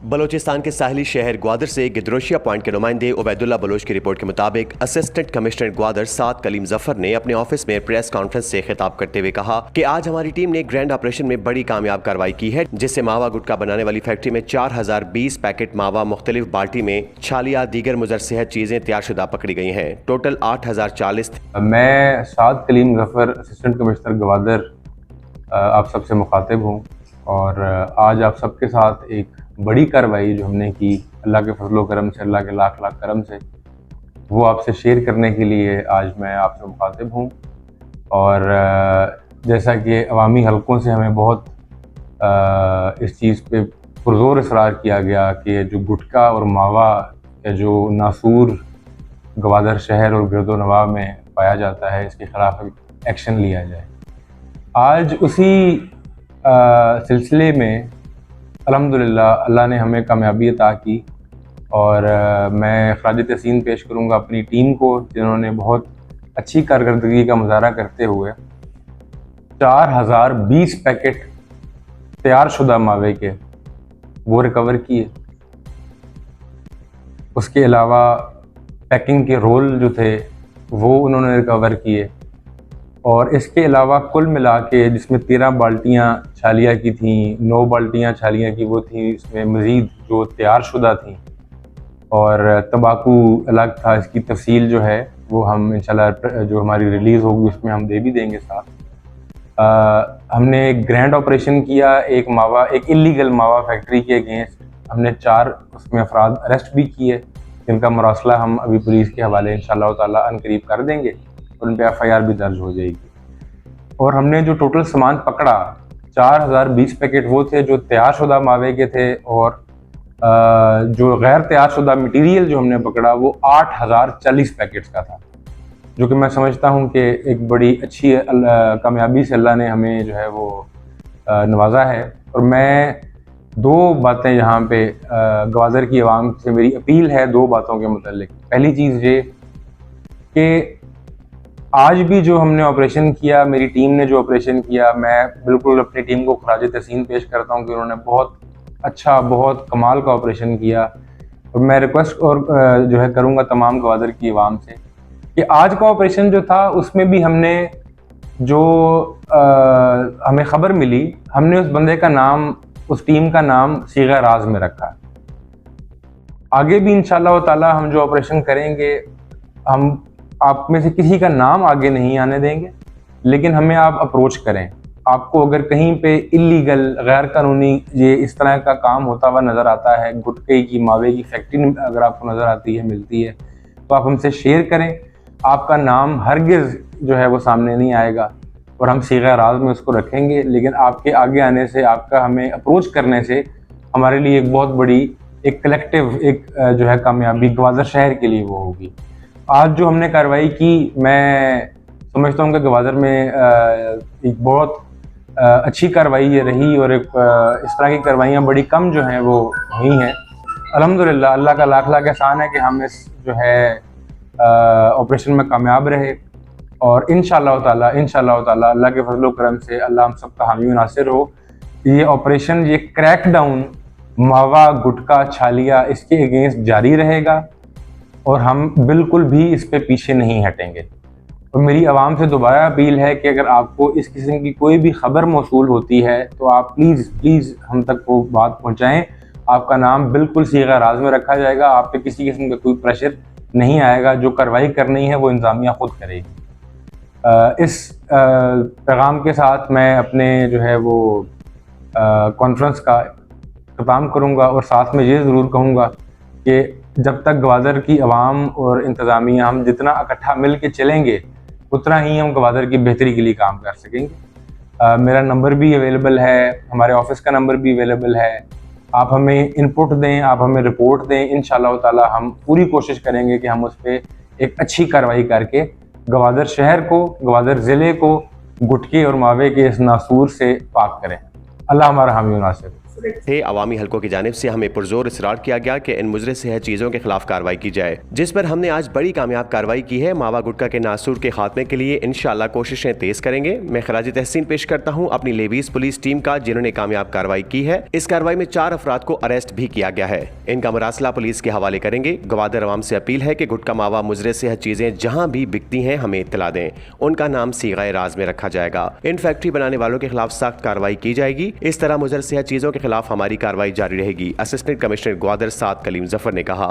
बलोचिस्तान के साहिली शहर ग्वादर से गिदरोशिया पॉइंट के नुमाइंदे उबैदुल्ला बलोच की रिपोर्ट के मुताबिक असिस्टेंट कमिश्नर ग्वादर साद कलीम जफर ने अपने ऑफिस में प्रेस कॉन्फ्रेंस से खिताब करते हुए कहा कि आज हमारी टीम ने ग्रैंड ऑपरेशन में बड़ी कामयाब कार्रवाई की है, जिससे मावा गुटखा बनाने वाली फैक्ट्री में 4020 पैकेट मावा मुख्तलिफ बाल्टी में छालिया दीगर मुजर सेहत चीजें तैयारशुदा पकड़ी गई हैं। टोटल 8040। मैं साद कलीम जफर असिस्टेंट कमिश्नर ग्वादर आप सबसे मुखातिब हूँ और आज आप सबके साथ एक बड़ी कार्रवाई जो हमने की अल्लाह के फजलो करम से, अल्लाह के लाख लाख करम से, वो आपसे शेयर करने के लिए आज मैं आपसे मुखातिब हूँ। और जैसा कि अवामी हलकों से हमें बहुत इस चीज़ पे पुरज़ोर इसरार किया गया कि जो गुटखा और मावा या जो नासूर ग्वादर शहर और गिरदो नवाब में पाया जाता है, इसके ख़िलाफ़ एक्शन लिया जाए। आज उसी सिलसिले में अल्हम्दुलिल्लाह अल्लाह ने हमें कामयाबी अता की और मैं खराज तहसीन पेश करूँगा अपनी टीम को, जिन्होंने बहुत अच्छी कारकर्दगी का मुजाहरा करते हुए 4020 पैकेट तैयारशुदा मावे के वो रिकवर किए। उसके अलावा पैकिंग के रोल जो थे वो उन्होंने रिकवर किए और इसके अलावा कुल मिला के जिसमें 13 बाल्टियाँ छालिया की थीं, 9 बाल्टियाँ छालिया की वो थी, इसमें मज़ीद जो तैयारशुदा थी और तंबाकू अलग था। इसकी तफसील जो है वो हम इंशाल्लाह जो हमारी रिलीज़ होगी उसमें हम दे भी देंगे साथ। हमने एक ग्रैंड ऑपरेशन किया, एक इलीगल मावा फैक्ट्री के अगेंस्ट हमने 4 उसमें अफराद अरेस्ट भी किए, जिनका मरासला हम अभी पुलिस के हवाले इंशाल्लाह ताला अनकरीब कर देंगे और उन पर FIR भी दर्ज हो जाएगी। और हमने जो टोटल सामान पकड़ा 4020 पैकेट वो थे जो तैयारशुदा मावे के थे और जो गैर तैयारशुदा मटीरियल जो हमने पकड़ा वो 8040 पैकेट्स का था, जो कि मैं समझता हूँ कि एक बड़ी अच्छी कामयाबी से अल्लाह ने हमें जो है वो नवाजा है। और मैं 2 बातें यहाँ पे ग्वादर की आवाम से मेरी अपील है 2 बातों के मुतालिक। पहली चीज़ ये कि आज भी जो हमने ऑपरेशन किया, मेरी टीम ने जो ऑपरेशन किया, मैं बिल्कुल अपनी टीम को खराज तहसीन पेश करता हूँ कि उन्होंने बहुत अच्छा, बहुत कमाल का ऑपरेशन किया। और मैं रिक्वेस्ट और जो है करूँगा तमाम ग्वादर की आवाम से कि आज का ऑपरेशन जो था उसमें भी हमने जो हमें ख़बर मिली, हमने उस बंदे का नाम, उस टीम का नाम सीगा राज में रखा। आगे भी इंशाअल्लाह ताला हम जो ऑपरेशन करेंगे, हम आप में से किसी का नाम आगे नहीं आने देंगे, लेकिन हमें आप अप्रोच करें। आपको अगर कहीं पे इलीगल गैर कानूनी ये इस तरह का काम होता हुआ नज़र आता है, गुटखे की मावे की फैक्ट्री अगर आपको नज़र आती है, मिलती है, तो आप हमसे शेयर करें। आपका नाम हरगिज़ जो है वो सामने नहीं आएगा और हम सीगा राज में उसको रखेंगे, लेकिन आपके आगे आने से, आपका हमें अप्रोच करने से हमारे लिए एक बहुत बड़ी एक कलेक्टिव एक जो है कामयाबी ग्वादर शहर के लिए वो होगी। आज जो हमने कार्रवाई की, मैं समझता हूँ कि ग्वादर में एक बहुत अच्छी कार्रवाई ये रही और एक इस तरह की कार्रवाइयाँ बड़ी कम जो हैं वो हुई हैं। अल्हम्दुलिल्लाह अल्लाह का लाख लाख एहसान है कि हम इस जो है ऑपरेशन में कामयाब रहे और इंशाअल्लाह ताला अल्लाह के फजलो करम से अल्लाह हम सबका हामी नासिर हो। ये ऑपरेशन, ये क्रैक डाउन मावा गुटखा छालिया, इसके अगेंस्ट जारी रहेगा और हम बिल्कुल भी इस पे पीछे नहीं हटेंगे। और मेरी आवाम से दोबारा अपील है कि अगर आपको इस किस्म की कोई भी खबर मौसूल होती है तो आप प्लीज़ हम तक वो बात पहुंचाएं। आपका नाम बिल्कुल सीगा राज में रखा जाएगा, आप पे किसी किस्म का कोई प्रेशर नहीं आएगा। जो कार्रवाई करनी है वो इंतज़ामिया खुद करेगी। इस पैगाम के साथ मैं अपने जो है वो कॉन्फ्रेंस का ख़त्म करूँगा और साथ में ये ज़रूर कहूँगा कि जब तक ग्वादर की आवाम और इंतज़ामिया हम जितना इकट्ठा मिल के चलेंगे, उतना ही हम ग्वादर की बेहतरी के लिए काम कर सकेंगे। मेरा नंबर भी अवेलेबल है, हमारे ऑफिस का नंबर भी अवेलेबल है। आप हमें इनपुट दें, आप हमें रिपोर्ट दें, इंशाअल्लाह ताला हम पूरी कोशिश करेंगे कि हम उस पर एक अच्छी कार्रवाई करके ग्वादर शहर को, ग्वादर ज़िले को गुटखे और मावे के इस नासूर से पाक करें। अल्लाह हमारा हामी नासिर। थे। अवामी हलकों की जानिब से हमें पुरजोर इसरार किया गया कि इन मुजरे सेहत चीजों के खिलाफ कार्रवाई की जाए, जिस पर हमने आज बड़ी कामयाब कार्रवाई की है। मावा गुटखा के नासूर के खात्मे के लिए इंशाअल्लाह कोशिशें तेज करेंगे। मैं खराज तहसीन पेश करता हूँ अपनी लेवीज पुलिस टीम का, जिन्होंने कामयाब कार्रवाई की है। इस कार्रवाई में 4 अफराद को अरेस्ट भी किया गया है। इनका मरासला पुलिस के हवाले करेंगे। गवादर अवाम से अपील है कि गुटखा, मावा, मुजरे सेहत चीजें जहाँ भी बिकती हैं हमें इत्तला दें। उनका नाम सीगाए राज में रखा जाएगा। इन फैक्ट्री बनाने वालों के खिलाफ सख्त कार्रवाई की जाएगी। इस तरह मुजर सेहत चीजों के खिलाफ हमारी कार्रवाई जारी रहेगी। असिस्टेंट कमिश्नर ग्वादर साद कलीम जफर ने कहा।